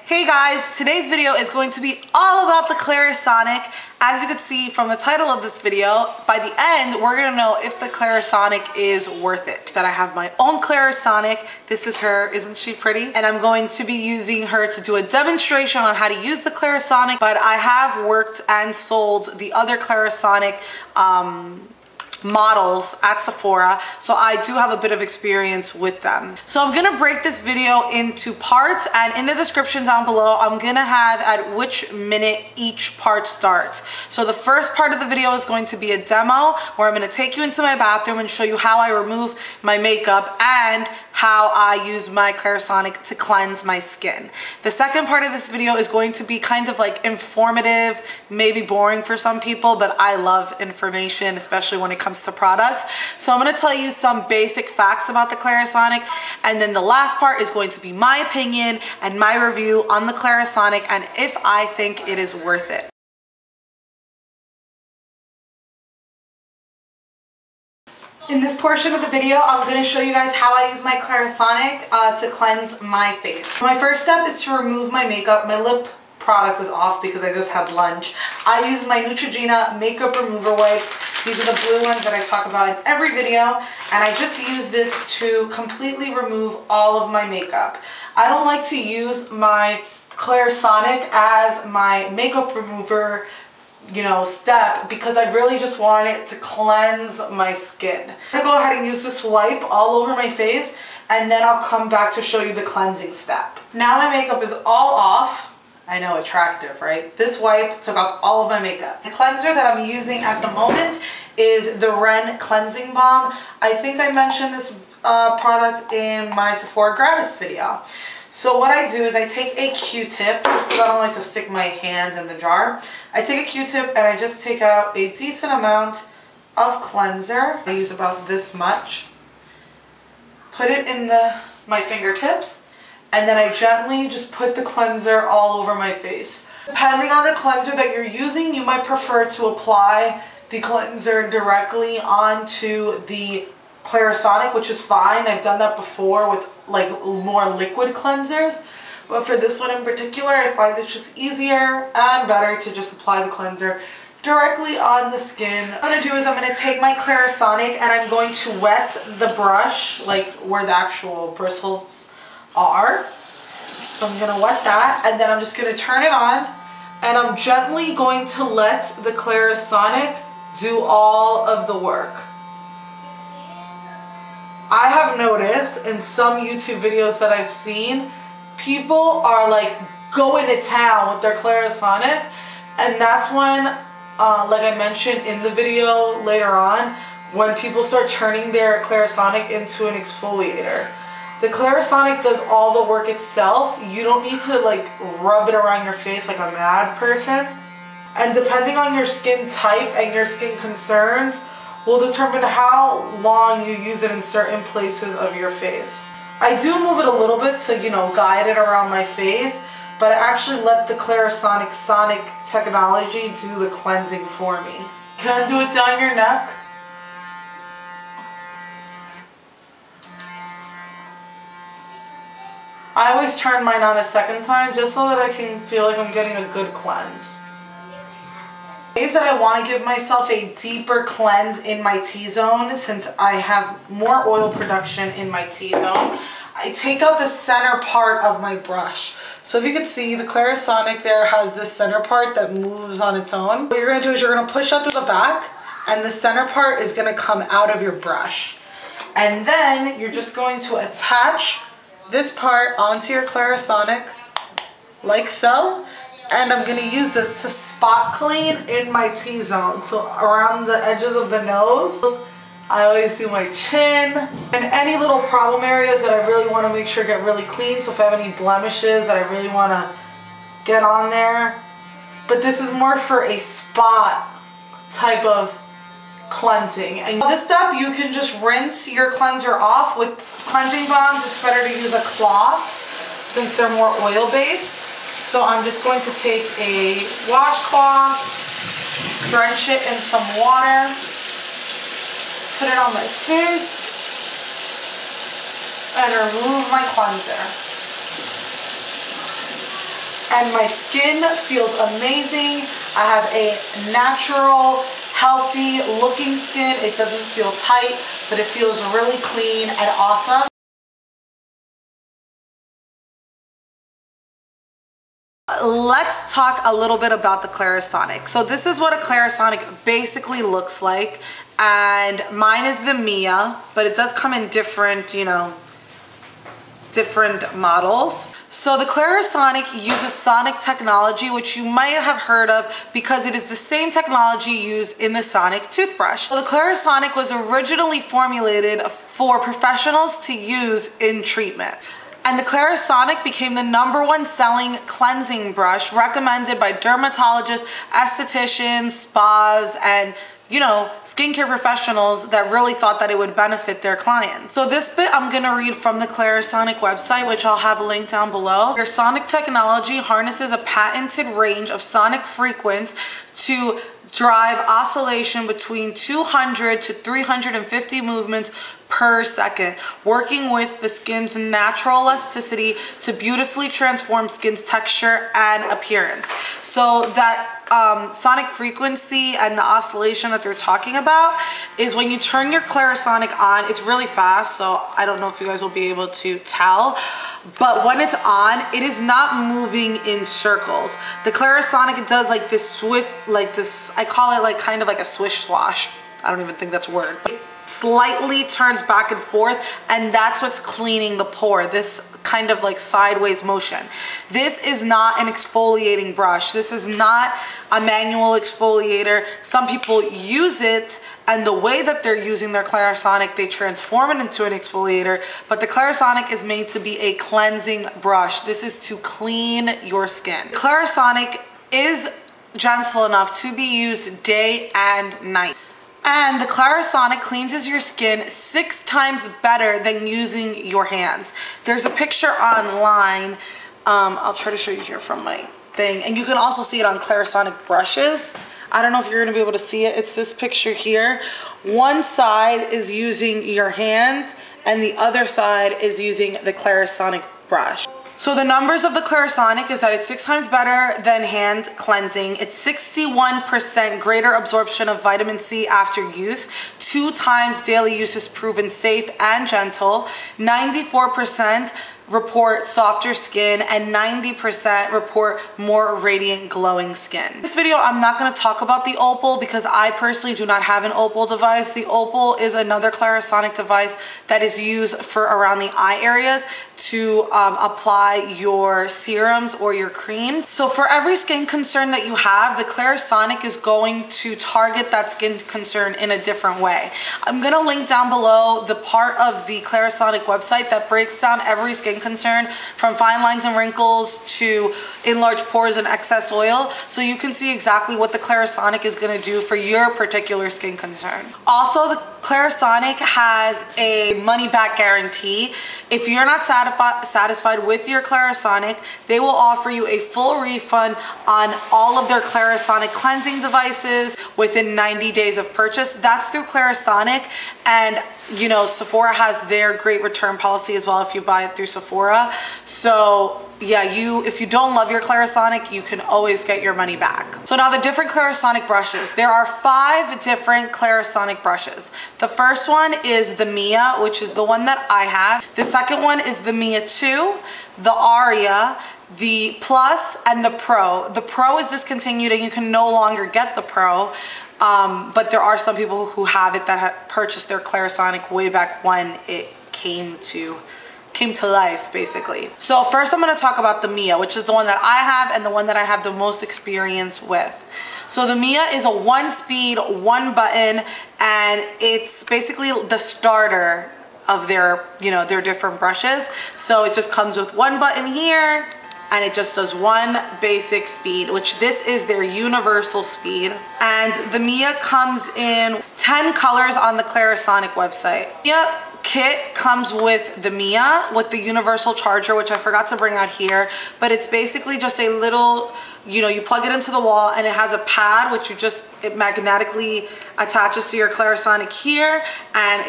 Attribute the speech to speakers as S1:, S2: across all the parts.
S1: Hey guys, today's video is going to be all about the Clarisonic. As you can see from the title of this video, by the end, we're gonna know if the Clarisonic is worth it. That I have my own Clarisonic. This is her, isn't she pretty? And I'm going to be using her to do a demonstration on how to use the Clarisonic, but I have worked and sold the other Clarisonic models at Sephora, so I do have a bit of experience with them. So I'm gonna break this video into parts, and in the description down below I'm gonna have at which minute each part starts. So the first part of the video is going to be a demo where I'm gonna take you into my bathroom and show you how I remove my makeup and how I use my Clarisonic to cleanse my skin. The second part of this video is going to be kind of like informative, maybe boring for some people, but I love information, especially when it comes to products. So I'm gonna tell you some basic facts about the Clarisonic, and then the last part is going to be my opinion and my review on the Clarisonic and if I think it is worth it. In this portion of the video, I'm going to show you guys how I use my Clarisonic to cleanse my face. My first step is to remove my makeup. My lip product is off because I just had lunch. I use my Neutrogena makeup remover wipes. These are the blue ones that I talk about in every video, and I just use this to completely remove all of my makeup. I don't like to use my Clarisonic as my makeup remover step because I really just want it to cleanse my skin. I'm gonna go ahead and use this wipe all over my face, and then I'll come back to show you the cleansing step. Now my makeup is all off. I know, attractive, right? This wipe took off all of my makeup. The cleanser that I'm using at the moment is the Ren Cleansing Balm. I think I mentioned this product in my Sephora gratis video. So what I do is I take a Q-tip, just because I don't like to stick my hands in the jar. I take a Q-tip and I just take out a decent amount of cleanser. I use about this much. Put it in my fingertips, and then I gently just put the cleanser all over my face. Depending on the cleanser that you're using, you might prefer to apply the cleanser directly onto the Clarisonic, which is fine. I've done that before with like more liquid cleansers, but for this one in particular, I find it's just easier and better to just apply the cleanser directly on the skin. What I'm going to do is I'm going to take my Clarisonic and I'm going to wet the brush, like where the actual bristles are. So I'm going to wet that, and then I'm just going to turn it on, and I'm gently going to let the Clarisonic do all of the work. I have noticed in some YouTube videos that I've seen, people are like going to town with their Clarisonic, and that's when, like I mentioned in the video later on, when people start turning their Clarisonic into an exfoliator. The Clarisonic does all the work itself. You don't need to like rub it around your face like a mad person. And depending on your skin type and your skin concerns, will determine how long you use it in certain places of your face. I do move it a little bit to, guide it around my face, but I actually let the Clarisonic Sonic technology do the cleansing for me. Can I do it down your neck? I always turn mine on a second time just so that I can feel like I'm getting a good cleanse. Days that I want to give myself a deeper cleanse in my T-zone, since I have more oil production in my T-zone, I take out the center part of my brush. So if you can see, the Clarisonic there has this center part that moves on its own. What you're going to do is you're going to push up to the back, and the center part is going to come out of your brush. And then you're just going to attach this part onto your Clarisonic, like so. And I'm going to use this to spot clean in my T-zone. So around the edges of the nose, I always do my chin, and any little problem areas that I really want to make sure get really clean. So if I have any blemishes that I really want to get on there. But this is more for a spot type of cleansing. And this step, you can just rinse your cleanser off. With cleansing balms, it's better to use a cloth since they're more oil-based. So I'm just going to take a washcloth, drench it in some water, put it on my face, and remove my cleanser. and my skin feels amazing. I have a natural, healthy looking skin. It doesn't feel tight, but it feels really clean and awesome. Let's talk a little bit about the Clarisonic. So this is what a Clarisonic basically looks like, and mine is the Mia, but it does come in different, you know, different models. So the Clarisonic uses sonic technology, which you might have heard of because it is the same technology used in the Sonic toothbrush. So the Clarisonic was originally formulated for professionals to use in treatment. And the Clarisonic became the #1 selling cleansing brush recommended by dermatologists, estheticians, spas, and you know, skincare professionals that really thought that it would benefit their clients. So this bit I'm gonna read from the Clarisonic website, which I'll have linked down below. Your sonic technology harnesses a patented range of sonic frequencies to drive oscillation between 200 to 350 movements per second, working with the skin's natural elasticity to beautifully transform skin's texture and appearance. So that sonic frequency and the oscillation that they're talking about is when you turn your Clarisonic on, it's really fast, so I don't know if you guys will be able to tell, but when it's on, it is not moving in circles. The Clarisonic, it does like this swift, like this, I call it like kind of like a swish swash. I don't even think that's a word. But it slightly turns back and forth, and that's what's cleaning the pore, this kind of like sideways motion. This is not an exfoliating brush. This is not a manual exfoliator. Some people use it, and the way that they're using their Clarisonic, they transform it into an exfoliator, but the Clarisonic is made to be a cleansing brush. This is to clean your skin. Clarisonic is gentle enough to be used day and night. And the Clarisonic cleanses your skin 6 times better than using your hands. There's a picture online. I'll try to show you here from my thing. And you can also see it on Clarisonic brushes. I don't know if you're gonna be able to see it. It's this picture here. One side is using your hands and the other side is using the Clarisonic brush. So the numbers of the Clarisonic is that it's 6 times better than hand cleansing. It's 61% greater absorption of vitamin C after use. 2 times daily use is proven safe and gentle. 94% report softer skin, and 90% report more radiant, glowing skin. In this video, I'm not going to talk about the Opal because I personally do not have an Opal device. The Opal is another Clarisonic device that is used for around the eye areas to apply your serums or your creams. So for every skin concern that you have, the Clarisonic is going to target that skin concern in a different way. I'm going to link down below the part of the Clarisonic website that breaks down every skin concern, from fine lines and wrinkles to enlarged pores and excess oil, so you can see exactly what the Clarisonic is going to do for your particular skin concern. Also, the Clarisonic has a money back guarantee. If you're not satisfied with your Clarisonic, they will offer you a full refund on all of their Clarisonic cleansing devices within 90 days of purchase. That's through Clarisonic, and you know, Sephora has their great return policy as well if you buy it through Sephora. So yeah, if you don't love your Clarisonic, you can always get your money back. So now the different Clarisonic brushes. There are 5 different Clarisonic brushes. The first one is the Mia, which is the one that I have. The second one is the Mia 2, the Aria, the Plus, and the Pro. The Pro is discontinued and you can no longer get the Pro. But there are some people who have it that have purchased their Clarisonic way back when it came to life, basically. So first I'm going to talk about the Mia, which is the one that I have and the one that I have the most experience with. So the Mia is a 1-speed, 1-button, and it's basically the starter of their, you know, their different brushes. So it just comes with 1 button here, and it just does 1 basic speed, which this is their universal speed. And the Mia comes in 10 colors on the Clarisonic website. Mia kit comes with the Mia, with the universal charger, which I forgot to bring out here, but it's basically just a little, you know, you plug it into the wall and it has a pad which it magnetically attaches to your Clarisonic here, and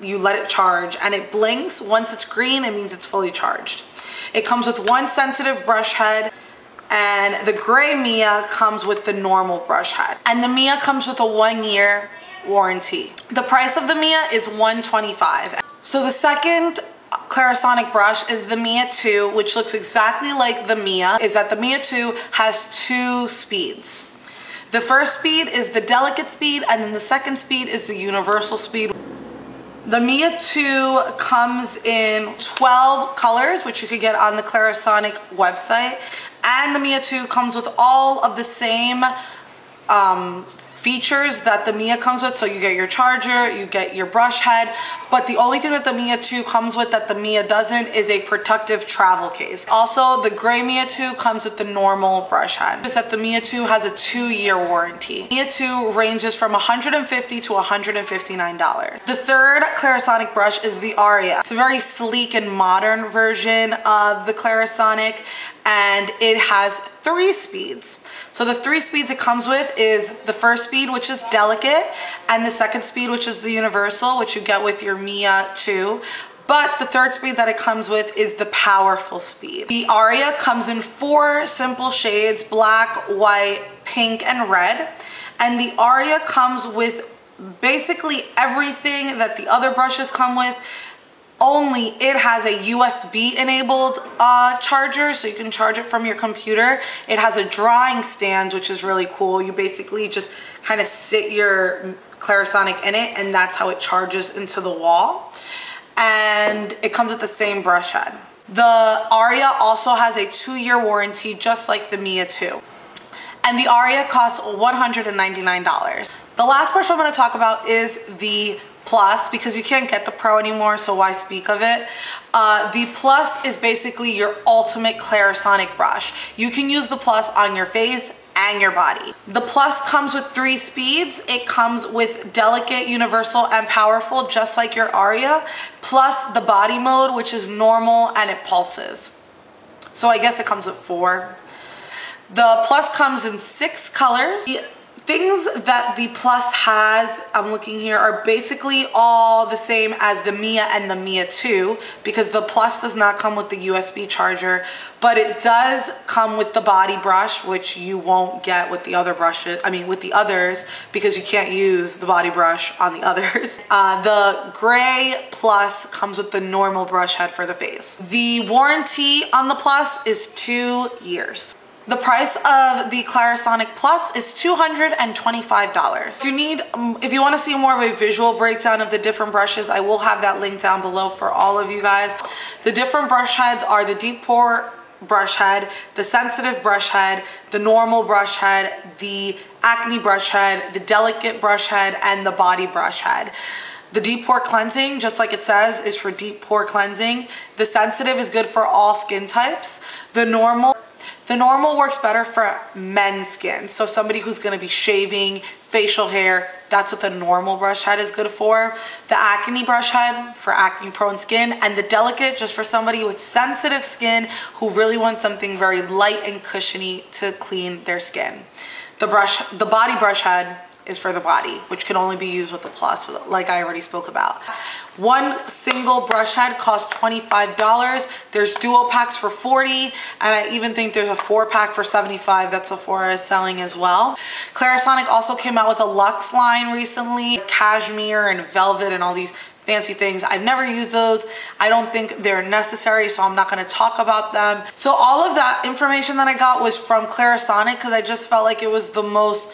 S1: you let it charge and it blinks. Once it's green, it means it's fully charged. It comes with one sensitive brush head, and the gray Mia comes with the normal brush head. And the Mia comes with a 1-year warranty. The price of the Mia is $125. So the second Clarisonic brush is the Mia 2, which looks exactly like the Mia, is that the Mia 2 has 2 speeds. The first speed is the delicate speed, and then the second speed is the universal speed. The Mia 2 comes in 12 colors, which you could get on the Clarisonic website. And the Mia 2 comes with all of the same features that the Mia comes with. So you get your charger, you get your brush head, but the only thing that the Mia 2 comes with that the Mia doesn't is a protective travel case. Also, the gray Mia 2 comes with the normal brush head. Is that the Mia 2 has a 2-year warranty. Mia 2 ranges from $150 to $159. The third Clarisonic brush is the Aria. It's a very sleek and modern version of the Clarisonic, and it has 3 speeds. So the 3 speeds it comes with is the first speed, which is delicate, and the second speed, which is the universal, which you get with your Mia 2. But the third speed that it comes with is the powerful speed. The Aria comes in 4 simple shades: black, white, pink, and red. And the Aria comes with basically everything that the other brushes come with, only it has a USB enabled charger, so you can charge it from your computer. It has a drawing stand, which is really cool. You basically just kind of sit your Clarisonic in it, and that's how it charges into the wall. And it comes with the same brush head. The Aria also has a 2-year warranty, just like the Mia 2. And the Aria costs $199. The last brush I'm going to talk about is the Plus, because you can't get the Pro anymore, so why speak of it. The Plus is basically your ultimate Clarisonic brush. You can use the Plus on your face and your body. The Plus comes with 3 speeds. It comes with delicate, universal, and powerful, just like your Aria, plus the body mode, which is normal, and it pulses. So I guess it comes with 4. The Plus comes in 6 colors. Things that the Plus has, I'm looking here, are basically all the same as the Mia and the Mia 2, because the Plus does not come with the USB charger, but it does come with the body brush, which you won't get with the other brushes, with the others, because you can't use the body brush on the others. The gray Plus comes with the normal brush head for the face. The warranty on the Plus is 2 years. The price of the Clarisonic Plus is $225. If you want to see more of a visual breakdown of the different brushes, I will have that link down below for all of you guys. The different brush heads are the deep pore brush head, the sensitive brush head, the normal brush head, the acne brush head, the delicate brush head, and the body brush head. The deep pore cleansing, just like it says, is for deep pore cleansing. The sensitive is good for all skin types. The normal works better for men's skin. So somebody who's gonna be shaving, facial hair, that's what the normal brush head is good for. The acne brush head for acne prone skin, and the delicate just for somebody with sensitive skin who really wants something very light and cushiony to clean their skin. The body brush head is for the body, which can only be used with the Plus, like I already spoke about. One single brush head costs $25. There's duo packs for $40, and I even think there's a 4-pack for $75 that Sephora is selling as well. Clarisonic also came out with a luxe line recently, cashmere and velvet and all these fancy things. I've never used those. I don't think they're necessary, so I'm not going to talk about them. So all of that information that I got was from Clarisonic, because I just felt like it was the most,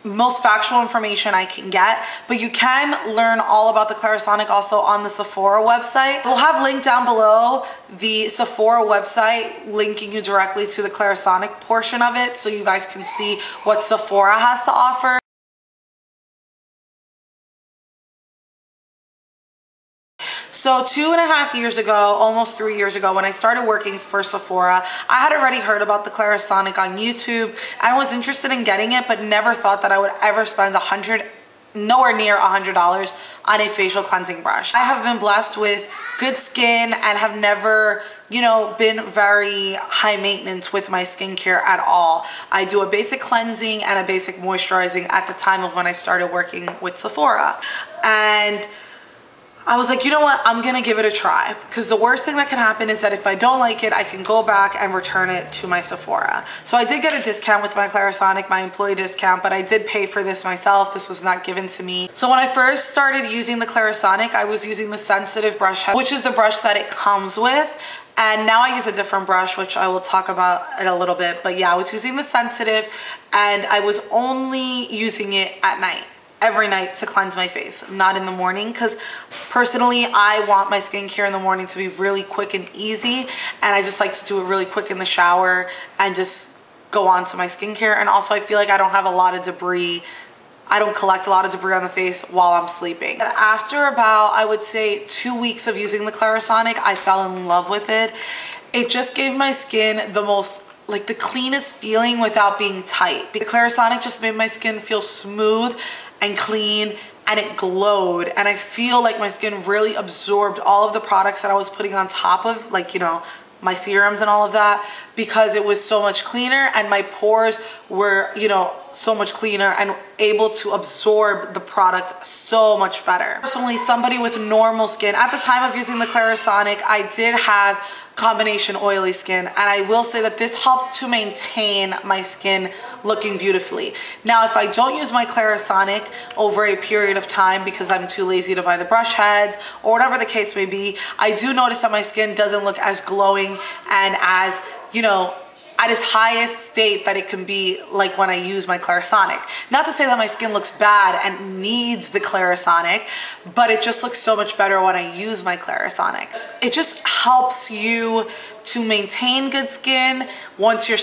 S1: most factual information I can get. But you can learn all about the Clarisonic also on the Sephora website. We'll have linked down below the Sephora website linking you directly to the Clarisonic portion of it, so you guys can see what Sephora has to offer. So 2.5 years ago, almost 3 years ago, when I started working for Sephora, I had already heard about the Clarisonic on YouTube. I was interested in getting it, but never thought that I would ever spend $180 nowhere near $100 on a facial cleansing brush. I have been blessed with good skin and have never, you know, been very high maintenance with my skincare at all. I do a basic cleansing and a basic moisturizing at the time of when I started working with Sephora. And I was like, you know what, I'm gonna give it a try, because the worst thing that can happen is that if I don't like it, I can go back and return it to my Sephora. So I did get a discount with my Clarisonic, my employee discount, but I did pay for this myself. This was not given to me. So when I first started using the Clarisonic, I was using the sensitive brush head, which is the brush that it comes with. And now I use a different brush, which I will talk about in a little bit. But yeah, I was using the sensitive, and I was only using it at night. Every night to cleanse my face, not in the morning, because personally I want my skincare in the morning to be really quick and easy, and I just like to do it really quick in the shower and just go on to my skincare. And also I feel like I don't have a lot of debris. I don't collect a lot of debris on the face while I'm sleeping. And after about, I would say, 2 weeks of using the Clarisonic, I fell in love with it. It just gave my skin the most, like, the cleanest feeling without being tight. The Clarisonic just made my skin feel smooth and clean, and it glowed, and I feel like my skin really absorbed all of the products that I was putting on top of, like, you know, my serums and all of that, because it was so much cleaner, and my pores were, you know, so much cleaner and able to absorb the product so much better. Personally, somebody with normal skin, at the time of using the Clarisonic, I did have combination oily skin, and I will say that this helped to maintain my skin looking beautifully. Now, if I don't use my Clarisonic over a period of time because I'm too lazy to buy the brush heads or whatever the case may be, I do notice that my skin doesn't look as glowing and as, you know, at its highest state that it can be, like when I use my Clarisonic. Not to say that my skin looks bad and needs the Clarisonic, but it just looks so much better when I use my Clarisonic. It just helps you to maintain good skin once you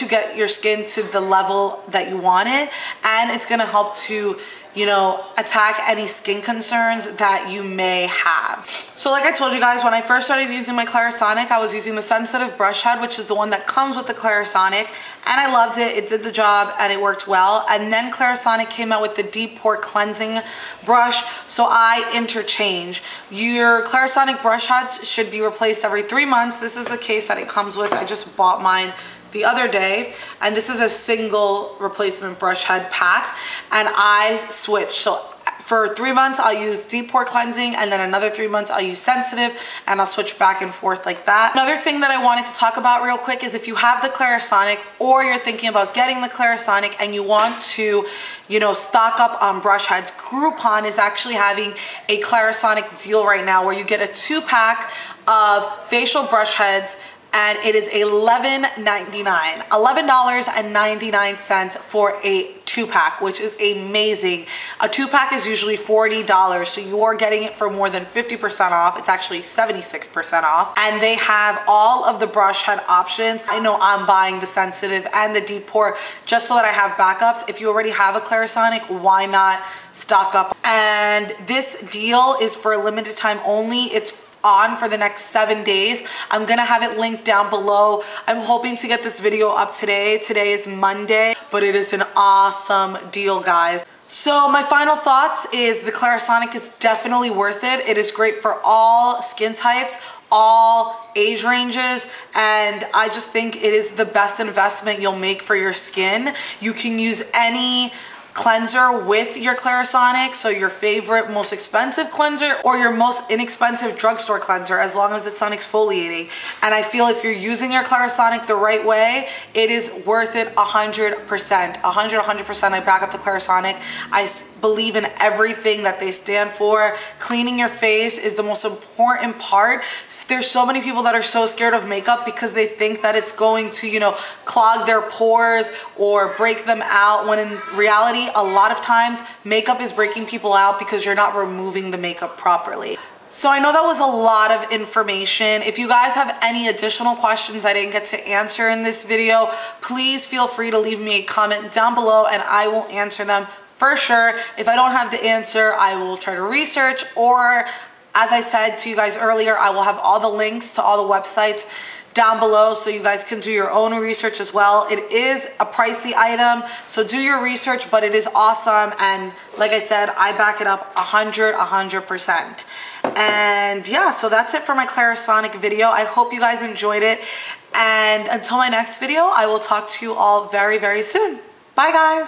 S1: get your skin to the level that you want it, and it's gonna help to, you know, attack any skin concerns that you may have. So like I told you guys, when I first started using my Clarisonic, I was using the sensitive brush head, which is the one that comes with the Clarisonic, and I loved it. It did the job and it worked well. And then Clarisonic came out with the deep pore cleansing brush, so I interchange. Your Clarisonic brush heads should be replaced every 3 months. This is the case that it comes with. I just bought mine the other day, and this is a single replacement brush head pack, and I switch. So for 3 months I'll use deep pore cleansing, and then another 3 months I'll use sensitive, and I'll switch back and forth like that. Another thing that I wanted to talk about real quick is if you have the Clarisonic, or you're thinking about getting the Clarisonic and you want to, you know, stock up on brush heads, Groupon is actually having a Clarisonic deal right now where you get a 2-pack of facial brush heads, and it is $11.99. $11.99 for a 2-pack, which is amazing. A 2-pack is usually $40, so you are getting it for more than 50% off. It's actually 76% off. And they have all of the brush head options. I know I'm buying the sensitive and the deep pore just so that I have backups. If you already have a Clarisonic, why not stock up? And this deal is for a limited time only. It's on for the next 7 days. I'm gonna have it linked down below. I'm hoping to get this video up today. Today is Monday, but it is an awesome deal, guys. So my final thoughts is the Clarisonic is definitely worth it. It is great for all skin types, all age ranges, and I just think it is the best investment you'll make for your skin. You can use any cleanser with your Clarisonic, so your favorite most expensive cleanser or your most inexpensive drugstore cleanser, as long as it's non-exfoliating. And I feel if you're using your Clarisonic the right way, it is worth it 100%. 100%. I back up the Clarisonic. I believe in everything that they stand for. Cleaning your face is the most important part. There's so many people that are so scared of makeup because they think that it's going to, you know, clog their pores or break them out, when in reality, a lot of times makeup is breaking people out because you're not removing the makeup properly. So I know that was a lot of information. If you guys have any additional questions I didn't get to answer in this video, please feel free to leave me a comment down below and I will answer them for sure. If I don't have the answer, I will try to research, or as I said to you guys earlier, I will have all the links to all the websites down below so you guys can do your own research as well. It is a pricey item, so do your research, but it is awesome. And like I said, I back it up 100%. And yeah, so that's it for my Clarisonic video. I hope you guys enjoyed it. And until my next video, I will talk to you all very, very soon. Bye guys.